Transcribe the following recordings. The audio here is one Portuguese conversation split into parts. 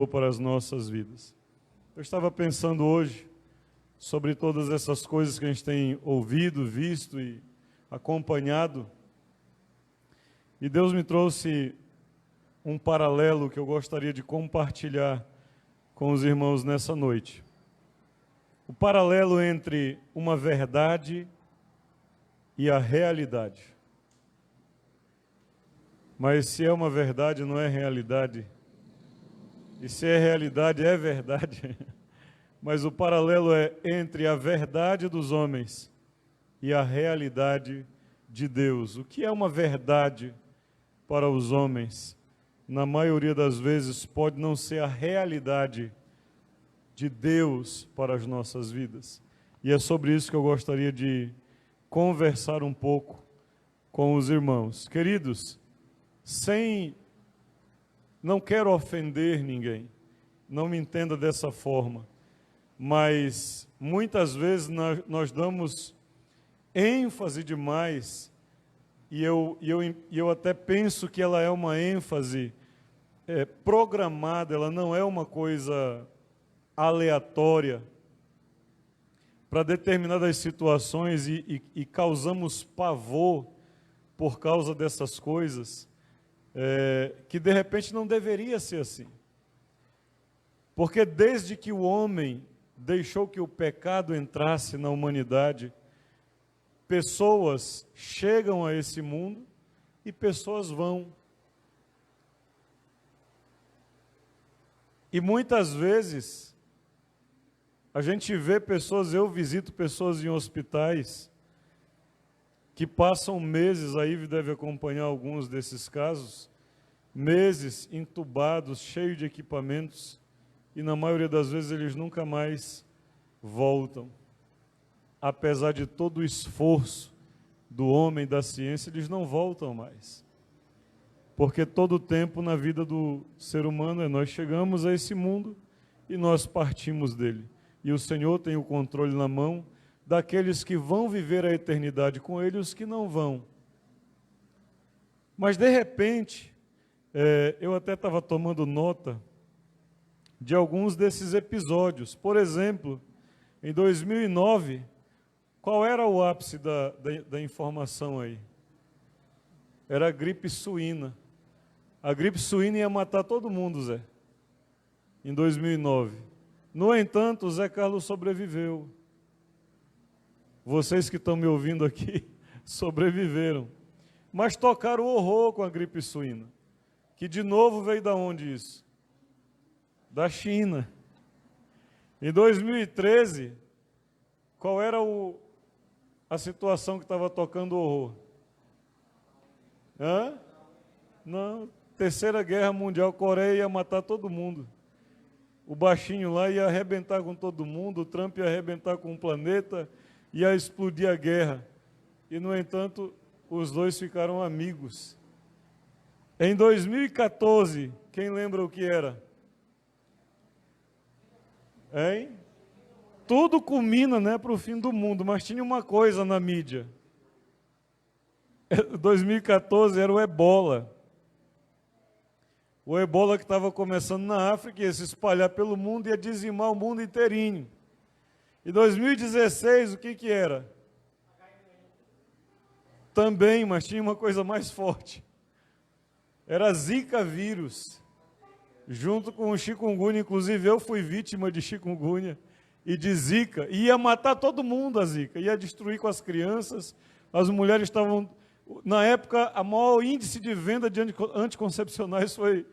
para as nossas vidas. Eu estava pensando hoje sobre todas essas coisas que a gente tem ouvido, visto e acompanhado, e Deus me trouxe um paralelo que eu gostaria de compartilhar com os irmãos nessa noite. O paralelo entre uma verdade e a realidade. Mas se é uma verdade, não é realidade. E se é realidade, é verdade. Mas o paralelo é entre a verdade dos homens e a realidade de Deus. O que é uma verdade para os homens, na maioria das vezes, pode não ser a realidade de Deus para as nossas vidas. E é sobre isso que eu gostaria de conversar um pouco com os irmãos. Queridos, não quero ofender ninguém, não me entenda dessa forma, mas muitas vezes nós damos ênfase demais, e eu até penso que ela é uma ênfase programada, ela não é uma coisa aleatória para determinadas situações e causamos pavor por causa dessas coisas, que de repente não deveria ser assim. Porque desde que o homem deixou que o pecado entrasse na humanidade, pessoas chegam a esse mundo e pessoas vão. E muitas vezes a gente vê pessoas, eu visito pessoas em hospitais que passam meses, aí deve acompanhar alguns desses casos, meses entubados, cheios de equipamentos, e na maioria das vezes eles nunca mais voltam. Apesar de todo o esforço do homem, da ciência, eles não voltam mais. Porque todo o tempo na vida do ser humano nós chegamos a esse mundo e nós partimos dele. E o Senhor tem o controle na mão daqueles que vão viver a eternidade com Ele e os que não vão. Mas, de repente, eu até estava tomando nota de alguns desses episódios. Por exemplo, em 2009, qual era o ápice da informação aí? Era a gripe suína. A gripe suína ia matar todo mundo, Zé, em 2009. No entanto, o Zé Carlos sobreviveu. Vocês que estão me ouvindo aqui sobreviveram. Mas tocaram o horror com a gripe suína. Que de novo veio da onde isso? Da China. Em 2013, qual era a situação que estava tocando o horror? Não, Terceira Guerra Mundial, Coreia ia matar todo mundo. O baixinho lá ia arrebentar com todo mundo, o Trump ia arrebentar com o planeta, ia explodir a guerra. E, no entanto, os dois ficaram amigos. Em 2014, quem lembra o que era? Hein? Tudo culmina, para o fim do mundo, mas tinha uma coisa na mídia. 2014 era o Ebola. O Ebola que estava começando na África, ia se espalhar pelo mundo e ia dizimar o mundo inteirinho. Em 2016, o que era? Também, mas tinha uma coisa mais forte. Era Zika vírus, junto com o chikungunya. Inclusive, eu fui vítima de chikungunya e de Zika. E ia matar todo mundo a Zika, ia destruir com as crianças. As mulheres estavam... Na época, o maior índice de venda de anticoncepcionais foi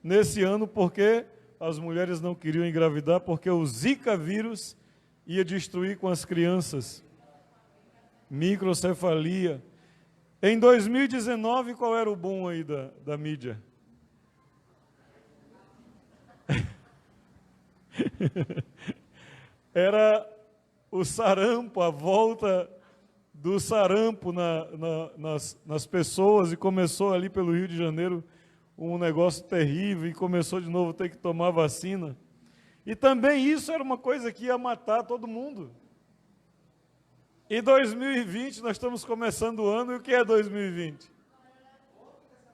nesse ano, porque as mulheres não queriam engravidar, porque o Zika vírus ia destruir com as crianças. Microcefalia. Em 2019, qual era o boom aí da mídia? Era o sarampo, a volta do sarampo nas pessoas, e começou ali pelo Rio de Janeiro um negócio terrível, e começou de novo a ter que tomar vacina. E também isso era uma coisa que ia matar todo mundo. Em 2020, nós estamos começando o ano, e o que é 2020?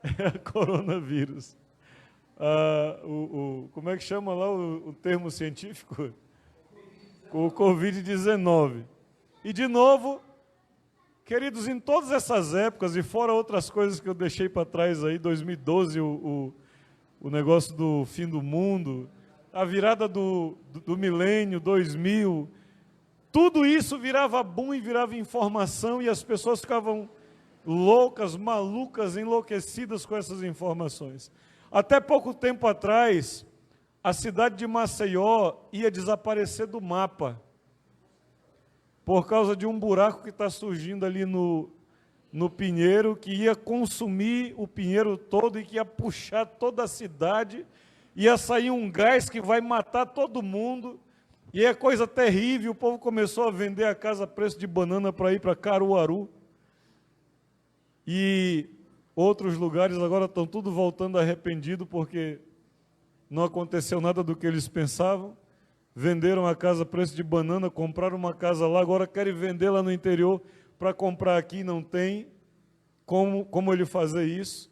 É coronavírus. como é que chama lá o termo científico? O Covid-19. E de novo, queridos, em todas essas épocas, e fora outras coisas que eu deixei para trás aí, 2012, o negócio do fim do mundo, a virada do milênio, 2000, tudo isso virava boom e virava informação e as pessoas ficavam loucas, malucas, enlouquecidas com essas informações. Até pouco tempo atrás, a cidade de Maceió ia desaparecer do mapa por causa de um buraco que está surgindo ali no Pinheiro, que ia consumir o Pinheiro todo e que ia puxar toda a cidade, ia sair um gás que vai matar todo mundo, e é coisa terrível. O povo começou a vender a casa a preço de banana para ir para Caruaru, e outros lugares agora estão tudo voltando arrependido, porque não aconteceu nada do que eles pensavam. Venderam a casa a preço de banana, compraram uma casa lá, agora querem vender lá no interior para comprar aqui, não tem como ele fazer isso,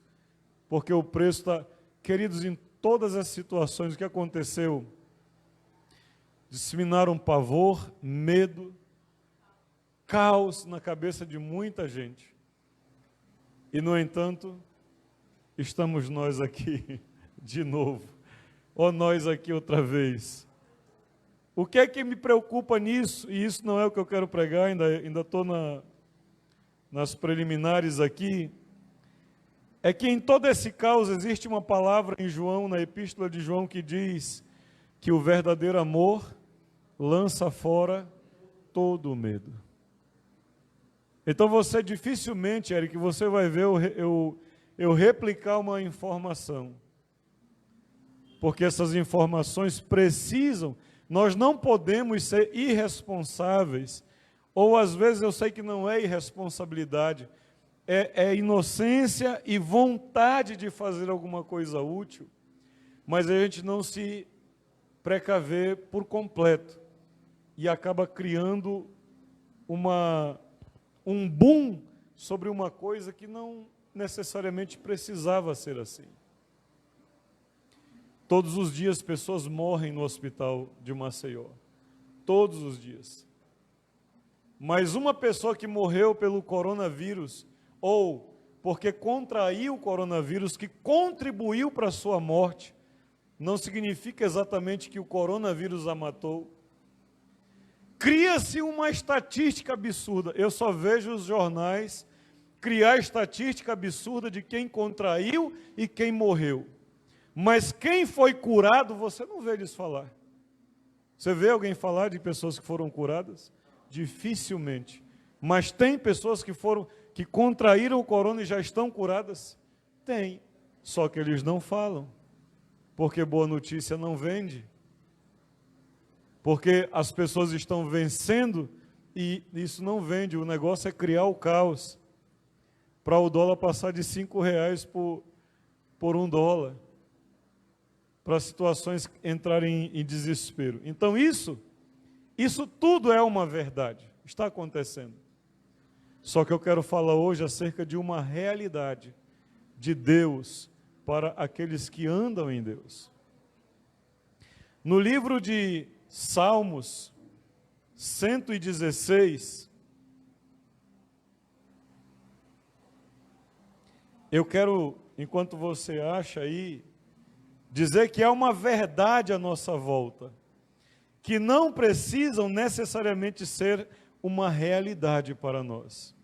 porque o preço está... Queridos, em todas as situações, o que aconteceu? Disseminaram pavor, medo, caos na cabeça de muita gente. E, no entanto, estamos nós aqui de novo, ou nós aqui outra vez. O que é que me preocupa nisso? E isso não é o que eu quero pregar, ainda estou nas preliminares aqui. É que em todo esse caos existe uma palavra em João, na epístola de João, que diz que o verdadeiro amor lança fora todo o medo. Então você dificilmente, Eric, você vai ver eu replicar uma informação. Porque essas informações precisam... Nós não podemos ser irresponsáveis, ou às vezes eu sei que não é irresponsabilidade, é inocência e vontade de fazer alguma coisa útil, mas a gente não se precaver por completo e acaba criando um boom sobre uma coisa que não necessariamente precisava ser assim. Todos os dias pessoas morrem no hospital de Maceió. Todos os dias. Mas uma pessoa que morreu pelo coronavírus, ou porque contraiu o coronavírus, que contribuiu para a sua morte, não significa exatamente que o coronavírus a matou. Cria-se uma estatística absurda. Eu só vejo os jornais criar estatística absurda de quem contraiu e quem morreu. Mas quem foi curado, você não vê eles falar. Você vê alguém falar de pessoas que foram curadas? Dificilmente. Mas tem pessoas que contraíram o corona e já estão curadas? Tem. Só que eles não falam. Porque boa notícia não vende. Porque as pessoas estão vencendo e isso não vende. O negócio é criar o caos. Para o dólar passar de R$5 por $1. Para situações entrarem em desespero. Então isso tudo é uma verdade, está acontecendo. Só que eu quero falar hoje acerca de uma realidade de Deus para aqueles que andam em Deus. No livro de Salmos 116, eu quero, enquanto você acha aí, dizer que é uma verdade à nossa volta, que não precisam necessariamente ser uma realidade para nós.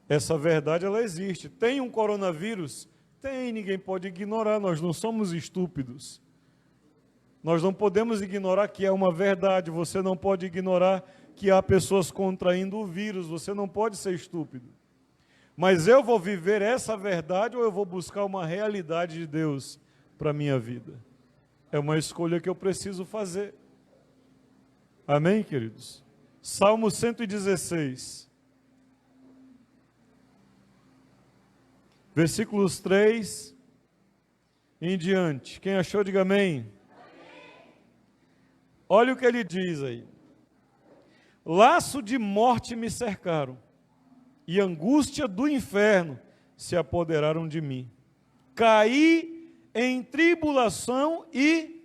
Essa verdade, ela existe. Tem um coronavírus? Tem, ninguém pode ignorar, nós não somos estúpidos. Nós não podemos ignorar que é uma verdade, você não pode ignorar que há pessoas contraindo o vírus, você não pode ser estúpido. Mas eu vou viver essa verdade ou eu vou buscar uma realidade de Deus para a minha vida? É uma escolha que eu preciso fazer. Amém, queridos? Salmo 116. Versículos 3 em diante. Quem achou, diga amém. Olha o que ele diz aí. Laço de morte me cercaram, e angústia do inferno se apoderaram de mim. Caí em tribulação e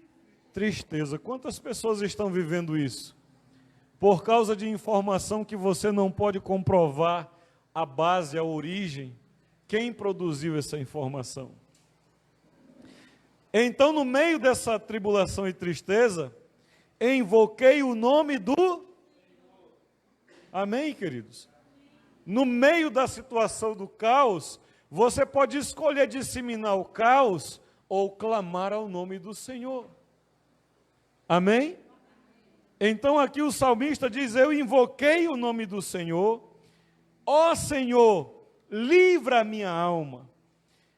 tristeza. Quantas pessoas estão vivendo isso? Por causa de informação que você não pode comprovar a base, a origem, quem produziu essa informação. Então, no meio dessa tribulação e tristeza, invoquei o nome do... Amém, queridos? No meio da situação do caos, você pode escolher disseminar o caos ou clamar ao nome do Senhor. Amém? Então aqui o salmista diz, eu invoquei o nome do Senhor, ó Senhor, livra a minha alma.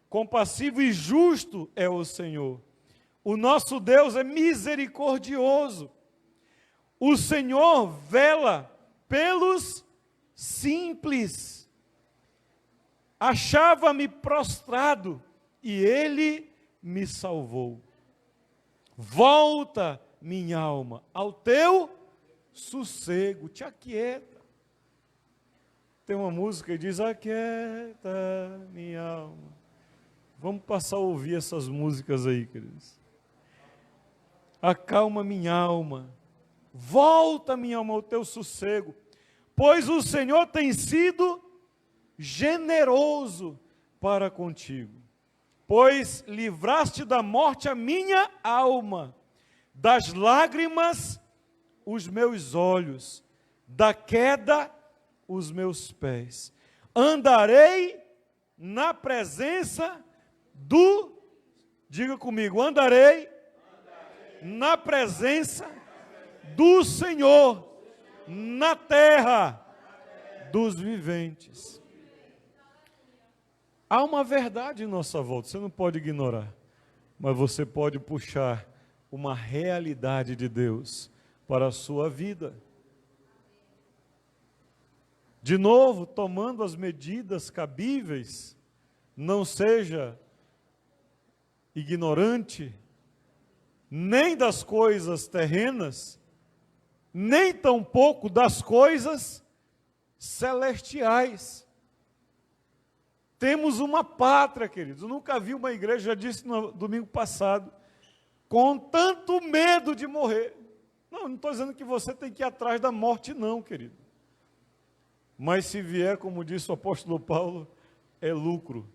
Compassivo e justo é o Senhor. O nosso Deus é misericordioso. O Senhor vela pelos simples. Achava-me prostrado e Ele me salvou. Volta, minha alma, ao teu sossego, te aquieta. Tem uma música que diz, aquieta, minha alma. Vamos passar a ouvir essas músicas aí, queridos. Acalma minha alma, volta minha alma ao teu sossego, pois o Senhor tem sido generoso para contigo. Pois livraste da morte a minha alma, das lágrimas os meus olhos, da queda os meus pés. Andarei na presença diga comigo, andarei na presença do Senhor, na terra dos viventes. Há uma verdade em nossa volta, você não pode ignorar, mas você pode puxar uma realidade de Deus para a sua vida. De novo, tomando as medidas cabíveis, não seja ignorante, nem das coisas terrenas, nem tampouco das coisas celestiais. Temos uma pátria, queridos. Eu nunca vi uma igreja, já disse no domingo passado, com tanto medo de morrer. Não estou dizendo que você tem que ir atrás da morte, não, querido. Mas se vier, como disse o apóstolo Paulo, é lucro.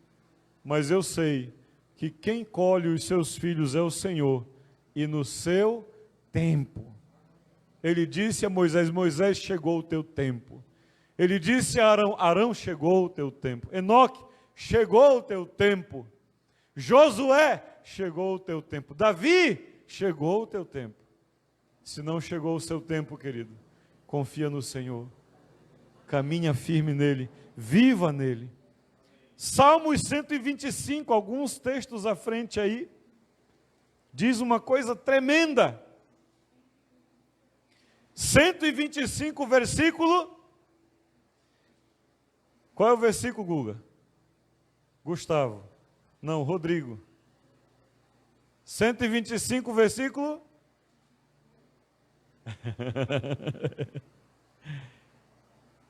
Mas eu sei que quem colhe os seus filhos é o Senhor, e no seu tempo. Ele disse a Moisés, Moisés, chegou o teu tempo. Ele disse a Arão, Arão, chegou o teu tempo. Enoque, chegou o teu tempo. Josué, chegou o teu tempo. Davi, chegou o teu tempo. Se não chegou o seu tempo, querido, confia no Senhor. Caminha firme nele, viva nele. Salmos 125, alguns textos à frente aí, diz uma coisa tremenda. 125, versículo... Qual é o versículo, Guga? Gustavo. Não, Rodrigo. 125, versículo...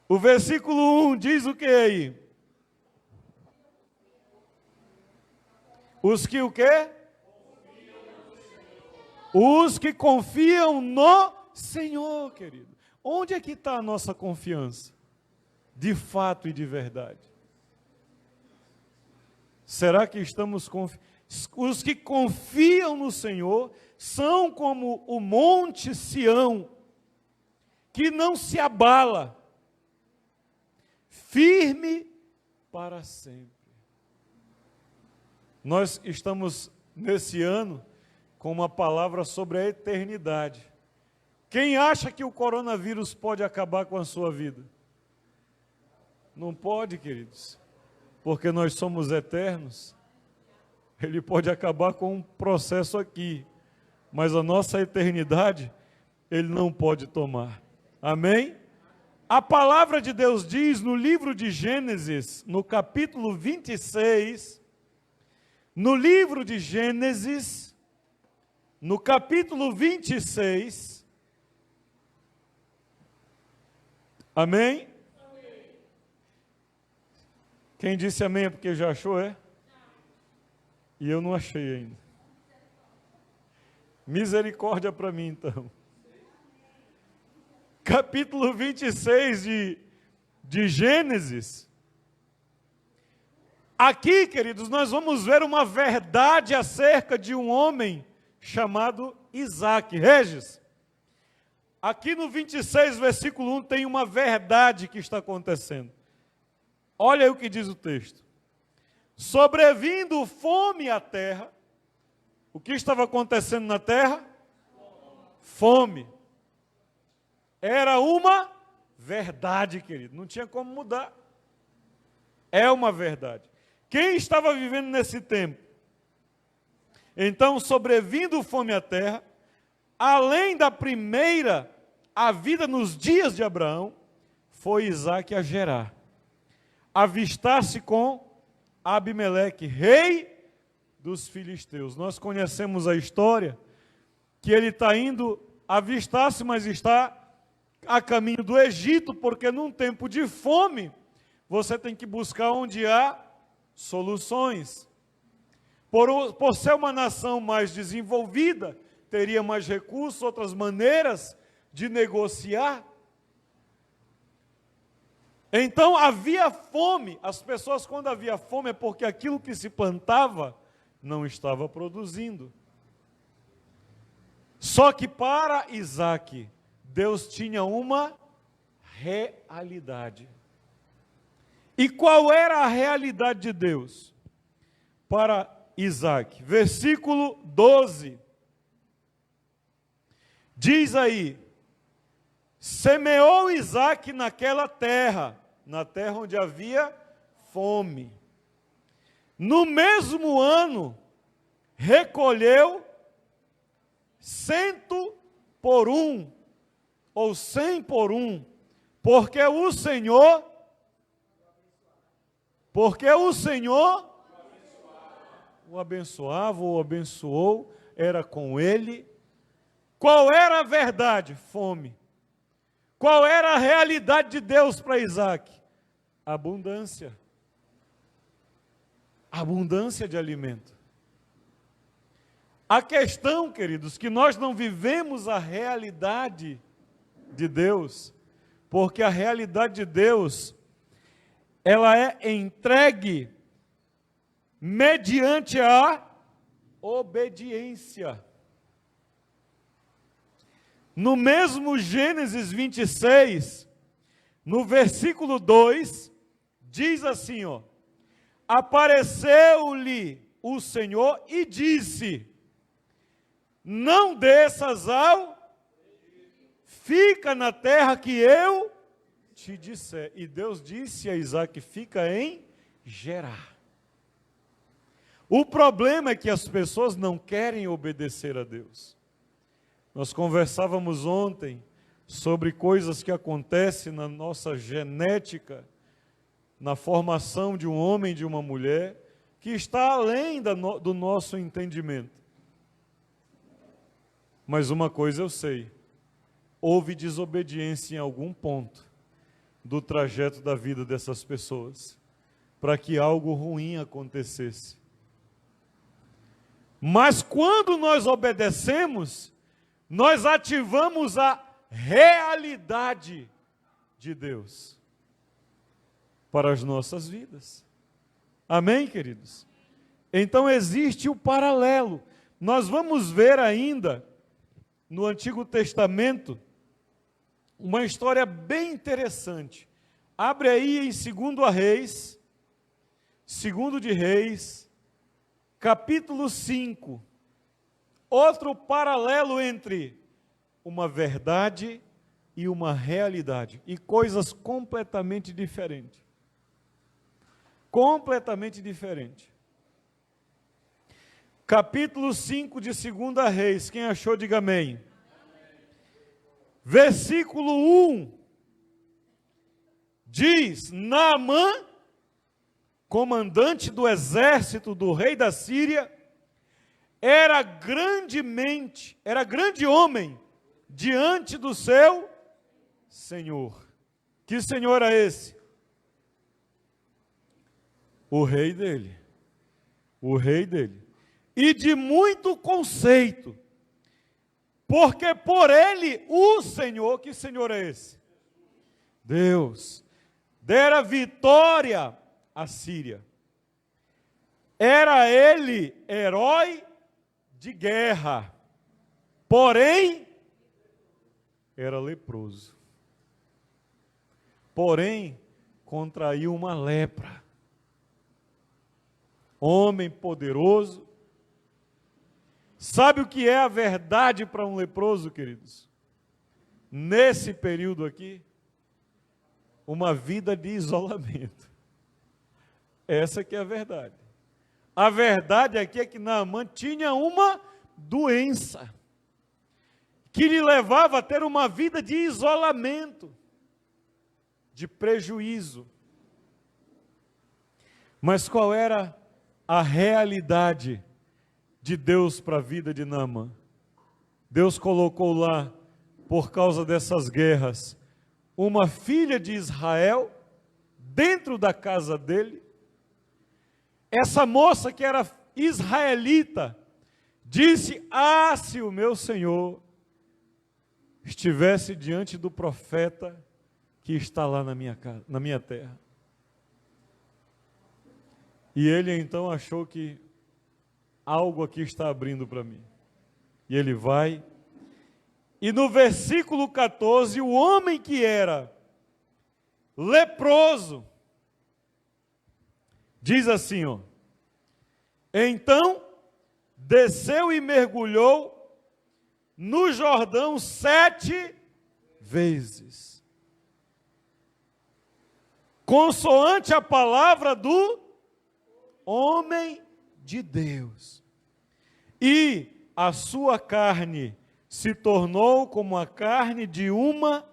O versículo 1 diz o que aí? Os que o quê? Os que confiam no Senhor, querido. Onde é que está a nossa confiança? De fato e de verdade. Será que estamos confiando? Os que confiam no Senhor são como o monte Sião, que não se abala, firme para sempre. Nós estamos nesse ano com uma palavra sobre a eternidade. Quem acha que o coronavírus pode acabar com a sua vida? Não pode, queridos, porque nós somos eternos. Ele pode acabar com um processo aqui, mas a nossa eternidade, ele não pode tomar. Amém? A palavra de Deus diz no livro de Gênesis, no capítulo 26, no livro de Gênesis, no capítulo 26, amém? Quem disse amém é porque já achou, é? E eu não achei ainda. Misericórdia para mim, então. Capítulo 26 de Gênesis. Aqui, queridos, nós vamos ver uma verdade acerca de um homem chamado Isaac. Regis, aqui no 26, versículo 1, tem uma verdade que está acontecendo. Olha aí o que diz o texto. Sobrevindo fome à terra, o que estava acontecendo na terra? Fome. Era uma verdade, querido, não tinha como mudar. É uma verdade. Quem estava vivendo nesse tempo? Então, sobrevindo fome à terra, além da primeira, a vida nos dias de Abraão, foi Isaque a Gerar, avistar-se com Abimeleque, rei dos filisteus. Nós conhecemos a história, que ele está indo avistar-se, mas está a caminho do Egito, porque num tempo de fome, você tem que buscar onde há soluções. Por ser uma nação mais desenvolvida, teria mais recursos, outras maneiras de negociar. Então havia fome. As pessoas, quando havia fome, é porque aquilo que se plantava não estava produzindo. Só que para Isaque, Deus tinha uma realidade. E qual era a realidade de Deus para Isaque? Versículo 12. Diz aí: semeou Isaque naquela terra, na terra onde havia fome. No mesmo ano, recolheu 100 por 1, ou 100 por 1, porque o Senhor o abençoava, ou abençoou, era com ele. Qual era a verdade? Fome. Qual era a realidade de Deus para Isaque? Abundância. Abundância de alimento. A questão, queridos, que nós não vivemos a realidade de Deus, porque a realidade de Deus, ela é entregue mediante a obediência. No mesmo Gênesis 26, no versículo 2, diz assim, ó: apareceu-lhe o Senhor e disse: não desças ao, fica na terra que eu te disser. E Deus disse a Isaque: fica em Gerar. O problema é que as pessoas não querem obedecer a Deus. Nós conversávamos ontem sobre coisas que acontecem na nossa genética, na formação de um homem e de uma mulher, que está além do nosso entendimento. Mas uma coisa eu sei: houve desobediência em algum ponto do trajeto da vida dessas pessoas, para que algo ruim acontecesse. Mas quando nós obedecemos, nós ativamos a realidade de Deus para as nossas vidas. Amém, queridos? Então existe o paralelo. Nós vamos ver ainda no Antigo Testamento uma história bem interessante. Abre aí em 2 Reis, 2 de Reis, capítulo 5. Outro paralelo entre uma verdade e uma realidade. E coisas completamente diferentes. Completamente diferentes. Capítulo 5 de 2 Reis. Quem achou, diga amém. Versículo 1. Diz: Naamã, comandante do exército do rei da Síria, era grande homem diante do seu Senhor. Que Senhor é esse? O rei dele. O rei dele. e de muito conceito, porque por ele o Senhor, que Senhor é esse? Deus, dera vitória à Síria. Era ele herói de guerra, porém, era leproso. Porém, contraiu uma lepra. Homem poderoso. Sabe o que é a verdade para um leproso, queridos? Nesse período aqui, uma vida de isolamento. Essa que é a verdade. A verdade aqui é que Naamã tinha uma doença que lhe levava a ter uma vida de isolamento, de prejuízo. Mas qual era a realidade de Deus para a vida de Naamã? Deus colocou lá, por causa dessas guerras, uma filha de Israel dentro da casa dele. Essa moça que era israelita disse: ah, se o meu Senhor estivesse diante do profeta que está lá na minha casa, na minha terra. E ele então achou que algo aqui está abrindo para mim. E ele vai, e no versículo 14, o homem que era leproso, diz assim, ó: então desceu e mergulhou no Jordão 7 vezes, consoante a palavra do homem de Deus, e a sua carne se tornou como a carne de uma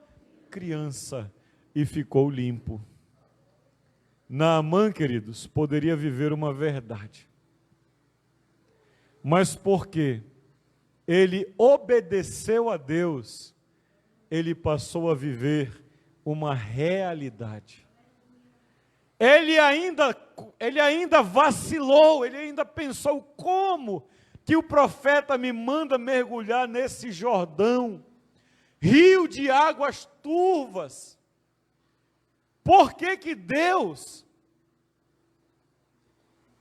criança, e ficou limpo. Naamã, queridos, poderia viver uma verdade, mas porque ele obedeceu a Deus, ele passou a viver uma realidade. Ele ainda vacilou, ele ainda pensou: como que o profeta me manda mergulhar nesse Jordão, rio de águas turvas? Por que que Deus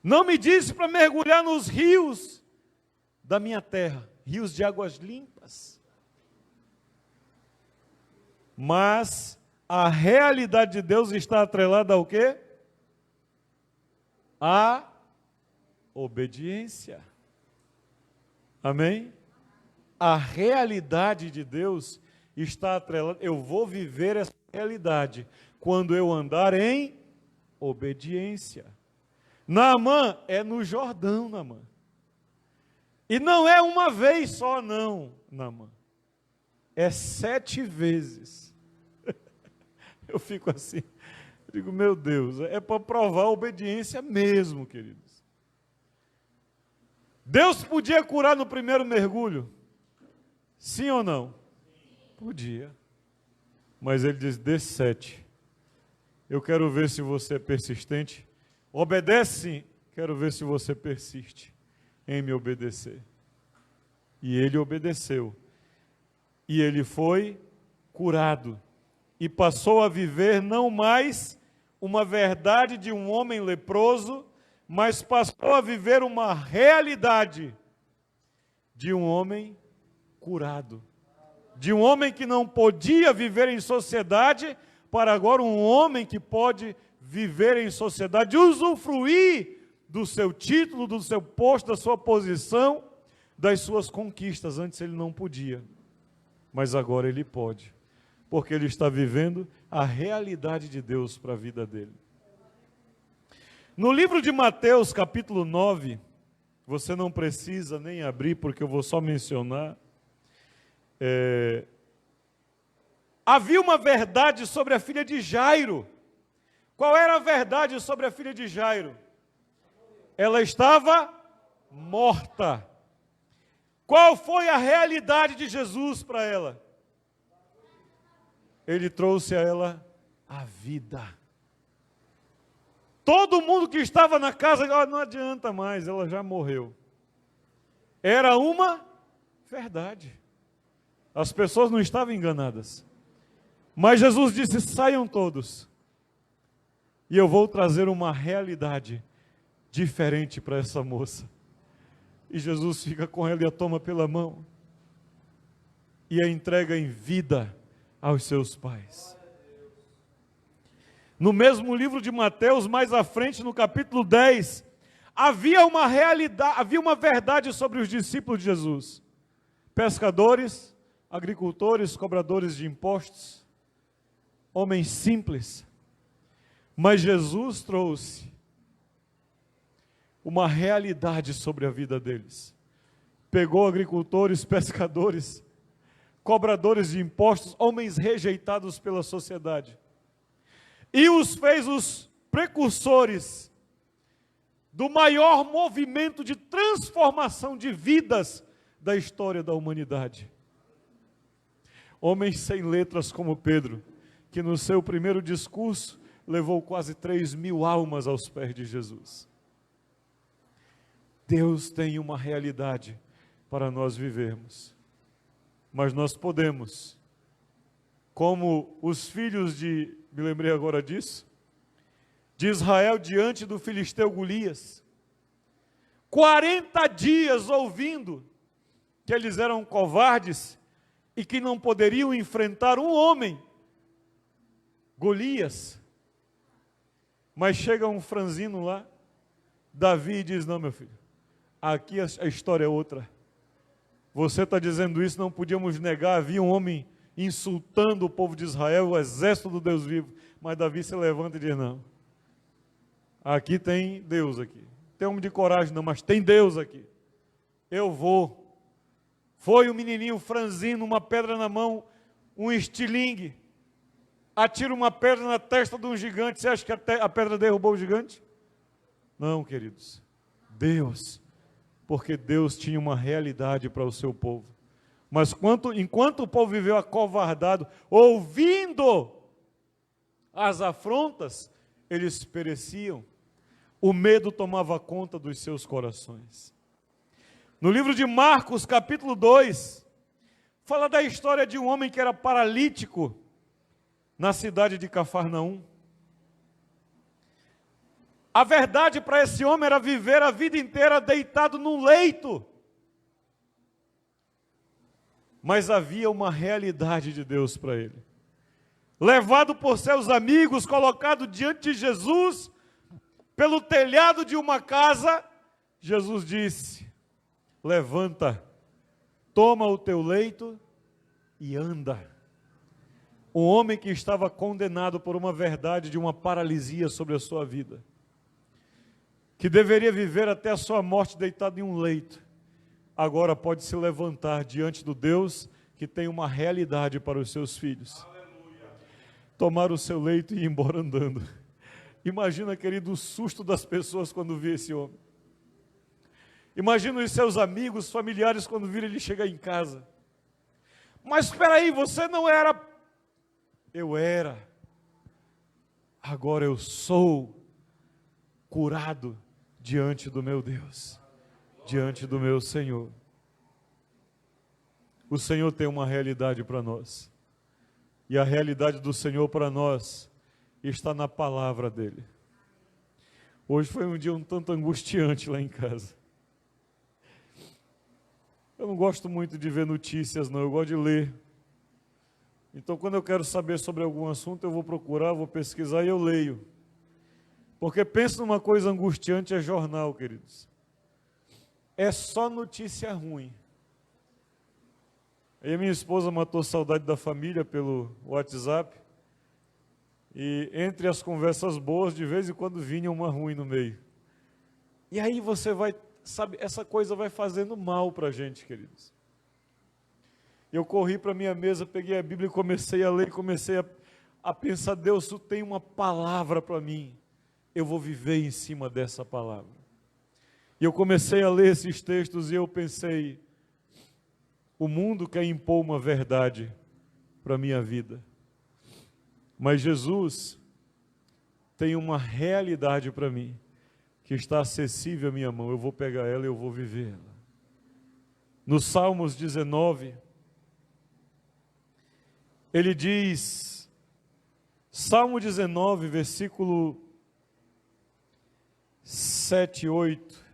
não me disse para mergulhar nos rios da minha terra, rios de águas limpas? Mas a realidade de Deus está atrelada ao quê? A obediência. Amém? A realidade de Deus está atrelada. Eu vou viver essa realidade quando eu andar em obediência. Naamã é no Jordão, Naamã. E não é uma vez só, não, Naamã. É 7 vezes. Eu fico assim, digo, meu Deus, é para provar a obediência mesmo, queridos. Deus podia curar no primeiro mergulho? Sim ou não? Podia. Mas ele diz: dê 7. Eu quero ver se você é persistente. Obedece sim, quero ver se você persiste em me obedecer. E ele obedeceu. E ele foi curado. E passou a viver não mais uma verdade de um homem leproso, mas passou a viver uma realidade de um homem curado. De um homem que não podia viver em sociedade, para agora um homem que pode viver em sociedade, usufruir do seu título, do seu posto, da sua posição, das suas conquistas. Antes ele não podia, mas agora ele pode, porque ele está vivendo a realidade de Deus para a vida dele. No livro de Mateus, capítulo 9, você não precisa nem abrir, porque eu vou só mencionar. Havia uma verdade sobre a filha de Jairo. Qual era a verdade sobre a filha de Jairo? Ela estava morta. Qual foi a realidade de Jesus para ela? Ele trouxe a ela a vida. Todo mundo que estava na casa, não adianta mais, ela já morreu. Era uma verdade. As pessoas não estavam enganadas. Mas Jesus disse: saiam todos. E eu vou trazer uma realidade diferente para essa moça. E Jesus fica com ela e a toma pela mão. E a entrega em vida aos seus pais. No mesmo livro de Mateus, mais à frente, no capítulo 10, havia uma realidade, havia uma verdade sobre os discípulos de Jesus. Pescadores, agricultores, cobradores de impostos, homens simples. Mas Jesus trouxe uma realidade sobre a vida deles. Pegou agricultores, pescadores, cobradores de impostos, homens rejeitados pela sociedade, e os fez os precursores do maior movimento de transformação de vidas da história da humanidade. Homens sem letras como Pedro, que no seu primeiro discurso levou quase 3.000 almas aos pés de Jesus. Deus tem uma realidade para nós vivermos, mas nós podemos, como os filhos me lembrei agora disso, de Israel diante do filisteu Golias, 40 dias ouvindo que eles eram covardes e que não poderiam enfrentar um homem, Golias. Mas chega um franzino lá, Davi, e diz: não, meu filho, aqui a história é outra. Você está dizendo isso, não podíamos negar, havia um homem insultando o povo de Israel, o exército do Deus vivo. Mas Davi se levanta e diz: não, aqui tem Deus aqui. Tem homem de coragem não, mas tem Deus aqui. Eu vou. Foi o menininho franzino, uma pedra na mão, um estilingue, atira uma pedra na testa de um gigante. Você acha que a pedra derrubou o gigante? Não, queridos. Deus, porque Deus tinha uma realidade para o seu povo. Mas enquanto o povo viveu acovardado, ouvindo as afrontas, eles pereciam. O medo tomava conta dos seus corações. No livro de Marcos, capítulo 2, fala da história de um homem que era paralítico na cidade de Cafarnaum. A verdade para esse homem era viver a vida inteira deitado num leito. Mas havia uma realidade de Deus para ele. Levado por seus amigos, colocado diante de Jesus, pelo telhado de uma casa, Jesus disse: levanta, toma o teu leito e anda. Um homem que estava condenado por uma verdade de uma paralisia sobre a sua vida, que deveria viver até a sua morte deitado em um leito, agora pode se levantar diante do Deus que tem uma realidade para os seus filhos. Aleluia. Tomar o seu leito e ir embora andando. Imagina, querido, o susto das pessoas quando vê esse homem. Imagina os seus amigos, familiares, quando viram ele chegar em casa. Mas espera aí, você não era... Eu era. Agora eu sou curado diante do meu Deus, diante do meu Senhor. O Senhor tem uma realidade para nós. E a realidade do Senhor para nós está na palavra dele. Hoje foi um dia um tanto angustiante lá em casa. Eu não gosto muito de ver notícias, não. Eu gosto de ler. Então, quando eu quero saber sobre algum assunto, eu vou procurar, vou pesquisar e eu leio. Porque pensa numa coisa angustiante, é jornal, queridos. É só notícia ruim. Aí a minha esposa matou saudade da família pelo WhatsApp. E entre as conversas boas, de vez em quando vinha uma ruim no meio. E aí você vai, sabe, essa coisa vai fazendo mal para a gente, queridos. Eu corri para a minha mesa, peguei a Bíblia e comecei a ler, comecei a pensar: Deus, tu tem uma palavra para mim, eu vou viver em cima dessa palavra. E eu comecei a ler esses textos e eu pensei: o mundo quer impor uma verdade para a minha vida, mas Jesus tem uma realidade para mim, que está acessível à minha mão. Eu vou pegar ela e eu vou viver ela. no Salmos 19, ele diz, Salmo 19, versículo 7 e 8,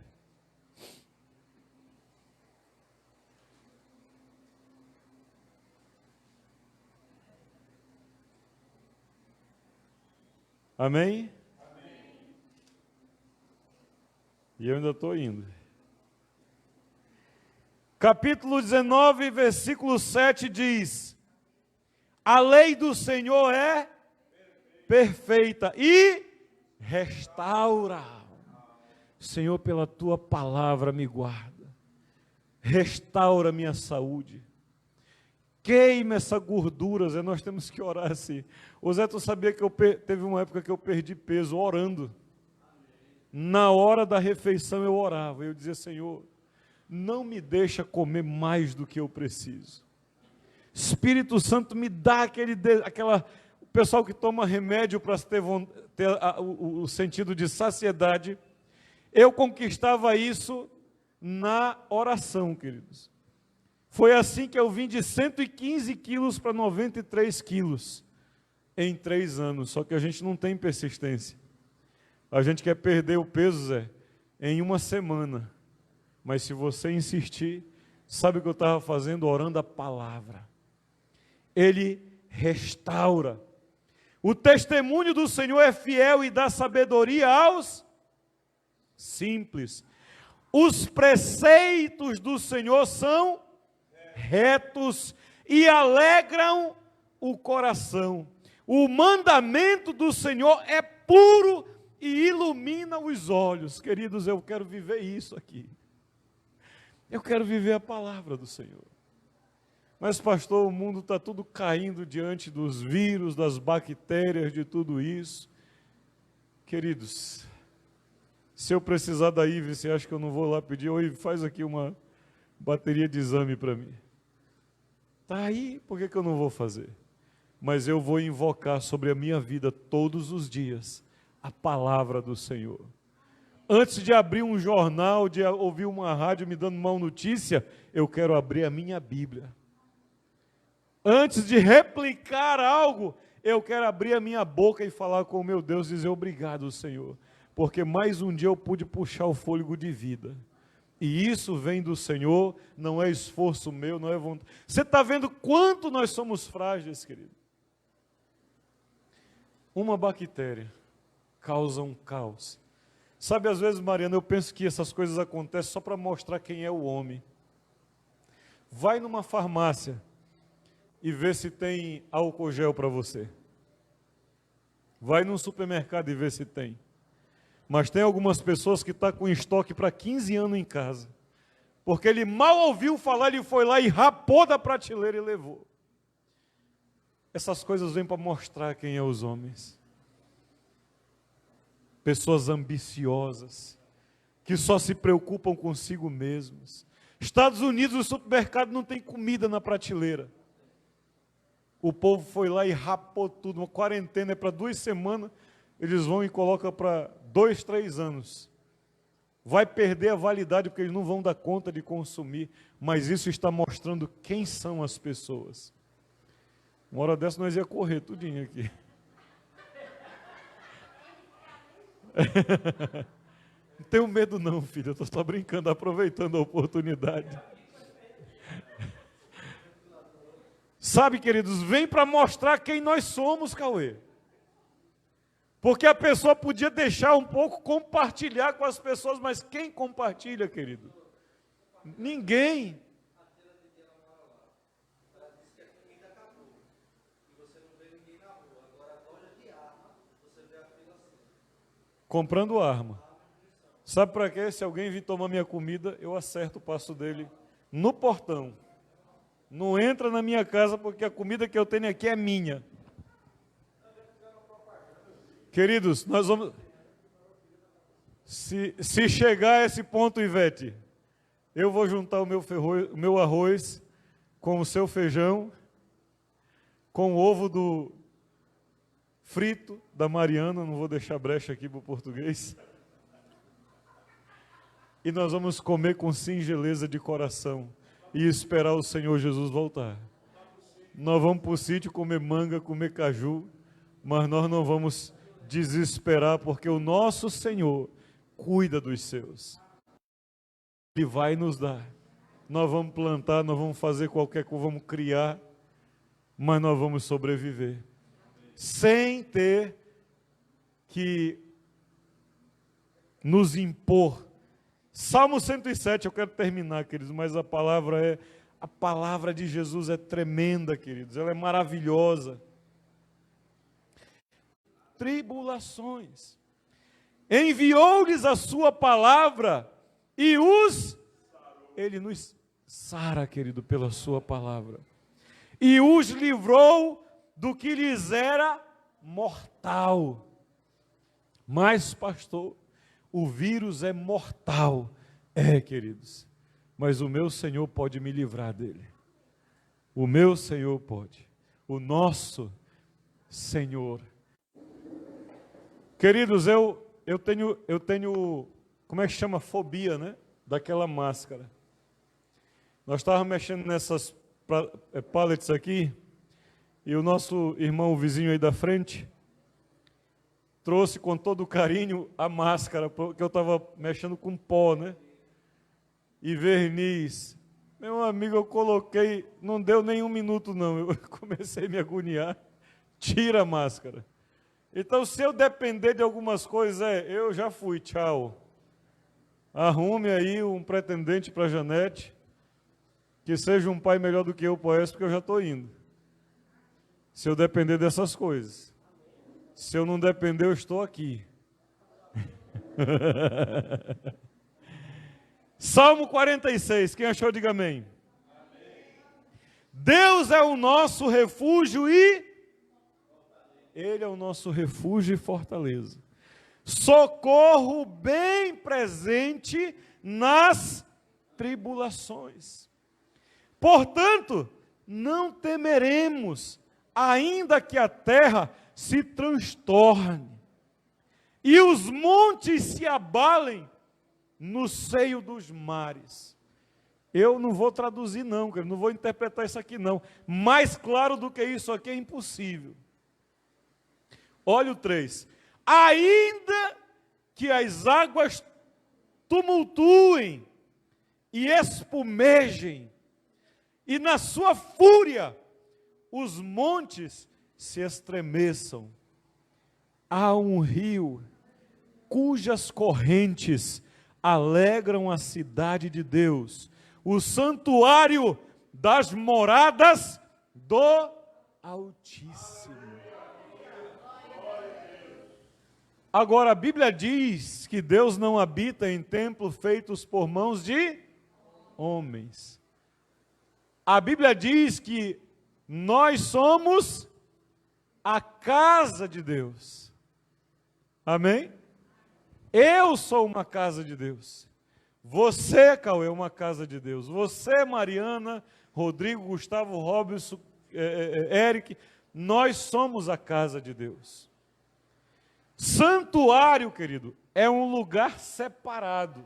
amém? Amém. E eu ainda estou indo. Capítulo 19, versículo 7 diz: a lei do Senhor é perfeita e restaura. Senhor, pela tua palavra me guarda, restaura minha saúde, queima essa gordura. Zé, nós temos que orar assim. Ô Zé, tu sabia que teve uma época que eu perdi peso orando? Na hora da refeição eu orava, eu dizia: Senhor, não me deixa comer mais do que eu preciso. Espírito Santo, me dá o pessoal que toma remédio para ter o sentido de saciedade. Eu conquistava isso na oração, queridos. Foi assim que eu vim de 115 quilos para 93 quilos em 3 anos. Só que a gente não tem persistência. A gente quer perder o peso, Zé, em 1 semana. Mas se você insistir, sabe o que eu estava fazendo? Orando a palavra. Ele restaura. O testemunho do Senhor é fiel e dá sabedoria aos simples. Os preceitos do Senhor são retos e alegram o coração. O mandamento do Senhor é puro e ilumina os olhos. Queridos, eu quero viver isso aqui. Eu quero viver a palavra do Senhor. Mas, pastor, o mundo está tudo caindo diante dos vírus, das bactérias, de tudo isso. Queridos, se eu precisar da Ive, você acha que eu não vou lá pedir? Ô, Ive, faz aqui uma bateria de exame para mim. Está aí, por que eu não vou fazer? Mas eu vou invocar sobre a minha vida todos os dias a palavra do Senhor. Antes de abrir um jornal, de ouvir uma rádio me dando mal notícia, eu quero abrir a minha Bíblia. Antes de replicar algo, eu quero abrir a minha boca e falar com o meu Deus, dizer obrigado, Senhor, porque mais um dia eu pude puxar o fôlego de vida. E isso vem do Senhor, não é esforço meu, não é vontade. Você está vendo quanto nós somos frágeis, querido? Uma bactéria causa um caos. Sabe, às vezes, Mariana, eu penso que essas coisas acontecem só para mostrar quem é o homem. Vai numa farmácia e vê se tem álcool gel para você. Vai num supermercado e vê se tem. Mas tem algumas pessoas que estão com estoque para 15 anos em casa. Porque ele mal ouviu falar, ele foi lá e rapou da prateleira e levou. Essas coisas vêm para mostrar quem é os homens. Pessoas ambiciosas, que só se preocupam consigo mesmos. Estados Unidos, o supermercado não tem comida na prateleira. O povo foi lá e rapou tudo. Uma quarentena é para 2 semanas, eles vão e colocam para 2, 3 anos. Vai perder a validade porque eles não vão dar conta de consumir. Mas isso está mostrando quem são as pessoas. Uma hora dessa nós ia correr tudinho aqui. Não tenho medo não, filho, eu estou só brincando, aproveitando a oportunidade. Sabe, queridos, vem para mostrar quem nós somos, Cauê. Porque a pessoa podia deixar um pouco, compartilhar com as pessoas, mas quem compartilha, querido? Ninguém. Comprando arma. Sabe para quê? Se alguém vir tomar minha comida, eu acerto o passo dele no portão. Não entra na minha casa porque a comida que eu tenho aqui é minha. Queridos, nós vamos... Se chegar a esse ponto, Ivete, eu vou juntar o meu arroz com o seu feijão, com o ovo do frito da Mariana, não vou deixar brecha aqui para o português. E nós vamos comer com singeleza de coração. e esperar o Senhor Jesus voltar. Nós vamos para o sítio comer manga, comer caju, mas nós não vamos desesperar, porque o nosso Senhor cuida dos seus. Ele vai nos dar. Nós vamos plantar, nós vamos fazer qualquer coisa, vamos criar, mas nós vamos sobreviver. Sem ter que nos impor. Salmo 107, eu quero terminar, queridos, mas a palavra de Jesus é tremenda, queridos, ela é maravilhosa. Tribulações. Enviou-lhes a sua palavra e ele nos sara, querido, pela sua palavra. E os livrou do que lhes era mortal. Mas, pastor, o vírus é mortal. É, queridos, mas o meu Senhor pode me livrar dele. O meu Senhor pode. O nosso Senhor. Queridos, eu tenho, como é que chama? Fobia, né? Daquela máscara. Nós estávamos mexendo nessas pallets aqui, e o nosso irmão, o vizinho aí da frente, trouxe com todo carinho a máscara, porque eu estava mexendo com pó, né? E verniz. Meu amigo, eu coloquei, não deu nem um minuto não, eu comecei a me agoniar. Tira a máscara. Então, se eu depender de algumas coisas, eu já fui, tchau. Arrume aí um pretendente para a Janete, que seja um pai melhor do que eu, pois, porque eu já estou indo. Se eu depender dessas coisas. Se eu não depender, eu estou aqui. Salmo 46, quem achou, diga amém. Deus é o nosso refúgio Ele é o nosso refúgio e fortaleza. Socorro bem presente nas tribulações. Portanto, não temeremos, ainda que a terra se transtorne e os montes se abalem no seio dos mares. Eu não vou traduzir não, não vou interpretar isso aqui não. Mais claro do que isso aqui é impossível. Olha o 3. Ainda que as águas tumultuem e espumejem, e na sua fúria os montes se estremeçam. Há um rio cujas correntes alegram a cidade de Deus, o santuário das moradas do Altíssimo. Agora, a Bíblia diz que Deus não habita em templos feitos por mãos de homens. A Bíblia diz que nós somos a casa de Deus. Amém? Eu sou uma casa de Deus. Você, Cauê, é uma casa de Deus. Você, Mariana, Rodrigo, Gustavo, Robson, Eric, nós somos a casa de Deus. Santuário, querido, é um lugar separado.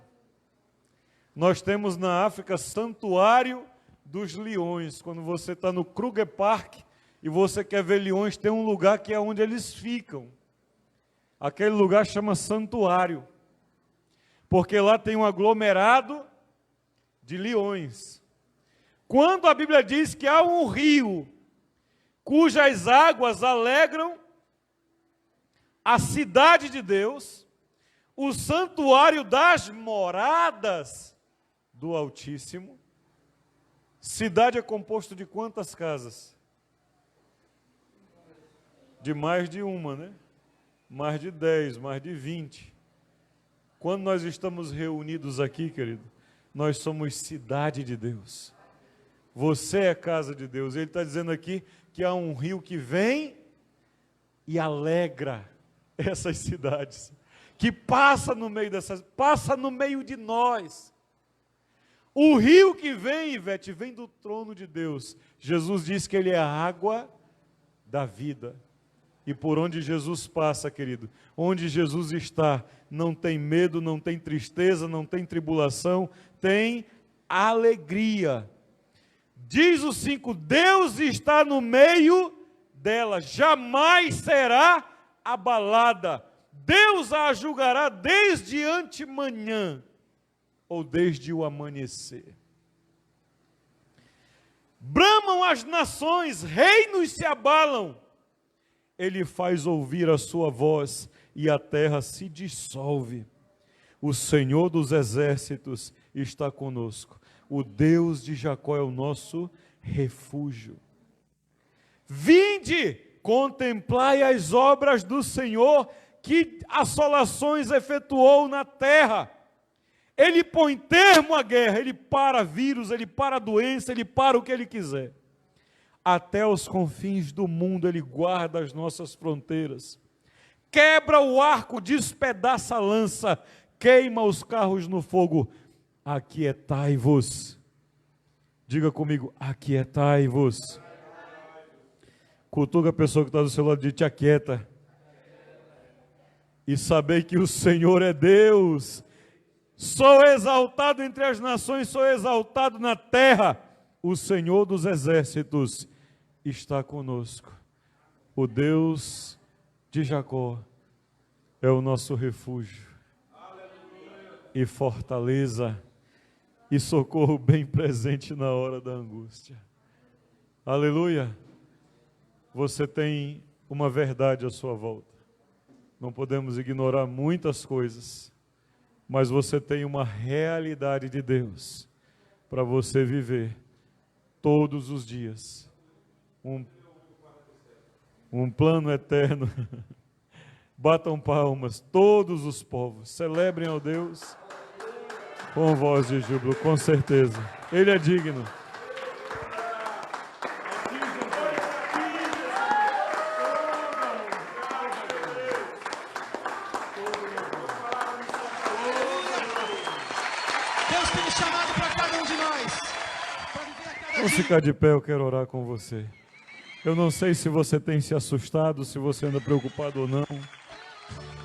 Nós temos na África santuário dos leões. Quando você está no Kruger Park e você quer ver leões, tem um lugar que é onde eles ficam. Aquele lugar chama santuário, porque lá tem um aglomerado de leões. Quando a Bíblia diz que há um rio cujas águas alegram a cidade de Deus, o santuário das moradas do Altíssimo. Cidade é composto de quantas casas? De mais de uma, né? Mais de 10, mais de 20. Quando nós estamos reunidos aqui, querido, nós somos cidade de Deus. Você é casa de Deus. Ele está dizendo aqui que há um rio que vem e alegra essas cidades, que passa no meio passa no meio de nós. O rio que vem, Ivete, vem do trono de Deus. Jesus diz que ele é a água da vida. E por onde Jesus passa, querido, onde Jesus está, não tem medo, não tem tristeza, não tem tribulação, tem alegria. Diz o 5, Deus está no meio dela, jamais será abalada. Deus a julgará desde antemanhã, ou desde o amanhecer. Bramam as nações, reinos se abalam. Ele faz ouvir a sua voz e a terra se dissolve. O Senhor dos exércitos está conosco. O Deus de Jacó é o nosso refúgio. Vinde, contemplai as obras do Senhor, que assolações efetuou na terra. Ele põe termo à guerra, ele para vírus, ele para doença, ele para o que ele quiser. Até os confins do mundo ele guarda as nossas fronteiras. Quebra o arco, despedaça a lança, queima os carros no fogo. Aquietai-vos. Diga comigo, aquietai-vos. Cutuca a pessoa que está do seu lado e te aquieta. E sabei que o Senhor é Deus. Sou exaltado entre as nações, sou exaltado na terra. O Senhor dos exércitos está conosco. O Deus de Jacó é o nosso refúgio e fortaleza e socorro bem presente na hora da angústia. Aleluia! Você tem uma verdade à sua volta. Não podemos ignorar muitas coisas, mas você tem uma realidade de Deus para você viver todos os dias. Um plano eterno. Batam palmas, todos os povos, celebrem ao Deus com voz de júbilo, com certeza. Ele é digno. Deus tem chamado para cada um de nós. Vamos ficar de pé, eu quero orar com você. Eu não sei se você tem se assustado, se você anda preocupado ou não.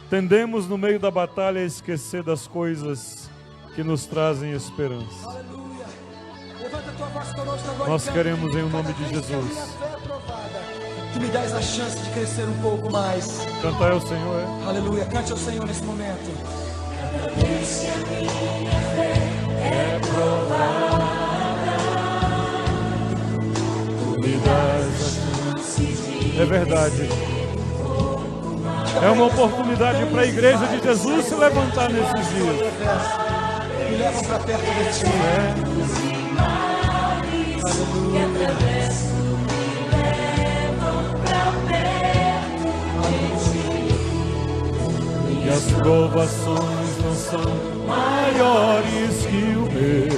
Tendemos no meio da batalha a esquecer das coisas que nos trazem esperança. Aleluia. Levanta a tua voz conosco agora. Nós queremos em o nome de Jesus. Tu me dás a chance de crescer um pouco mais. Cantar ao Senhor, é? Aleluia. Cante ao Senhor nesse momento. É provada, tu me dás a chance. É verdade. É uma oportunidade para a igreja de Jesus se levantar nesses dias. Me leva para perto de ti. E as provações não são maiores que o meu.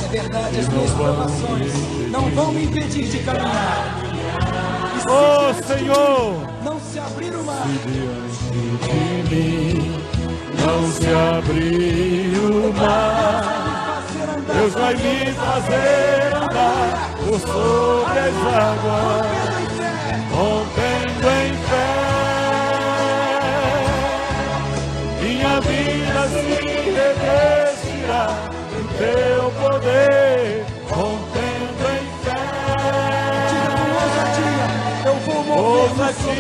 É verdade, as minhas provações não vão me impedir de caminhar. Oh Senhor, Não se abrir o mar. se diante de mim não se abrir o mar, Deus vai me fazer andar por sobre as águas, rompendo em fé. Minha vida se revestirá do teu poder, rompendo em fé. Eu vou mover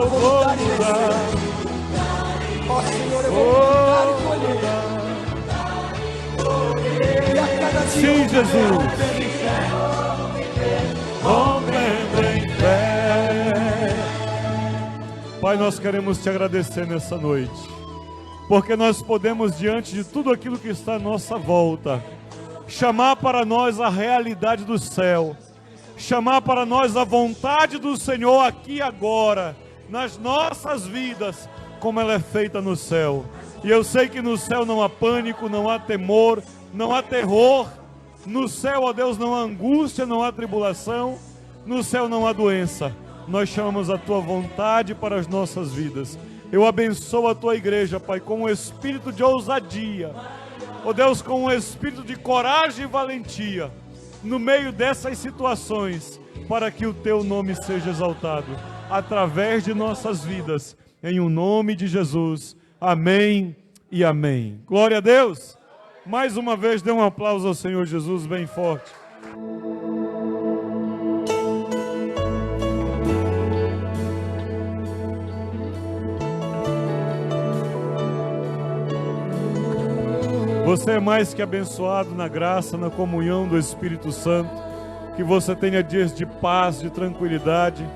eu vou mudar. Ó Senhor, eu vou mudar e colher. E a cada dia Sim, Jesus. rompendo em fé. Rompendo em fé. Pai, nós queremos te agradecer nessa noite, porque nós podemos, diante de tudo aquilo que está à nossa volta, chamar para nós a realidade do céu, chamar para nós a vontade do Senhor aqui e agora, nas nossas vidas, como ela é feita no céu. E eu sei que no céu não há pânico, não há temor, não há terror. No céu, ó Deus, não há angústia, não há tribulação. No céu não há doença. Nós chamamos a tua vontade para as nossas vidas. Eu abençoo a tua igreja, Pai, com um espírito de ousadia. Ó Deus, com um espírito de coragem e valentia, no meio dessas situações, para que o teu nome seja exaltado, através de nossas vidas, em o nome de Jesus. Amém e amém. Glória a Deus. Mais uma vez, dê um aplauso ao Senhor Jesus bem forte. Você é mais que abençoado na graça, na comunhão do Espírito Santo. Que você tenha dias de paz, de tranquilidade.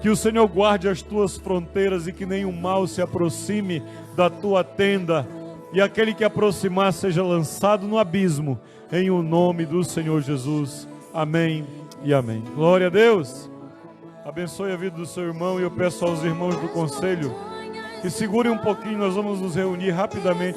Que o Senhor guarde as tuas fronteiras e que nenhum mal se aproxime da tua tenda. E aquele que aproximar seja lançado no abismo, em o nome do Senhor Jesus. Amém e amém. Glória a Deus. Abençoe a vida do seu irmão e eu peço aos irmãos do conselho que segurem um pouquinho, nós vamos nos reunir rapidamente.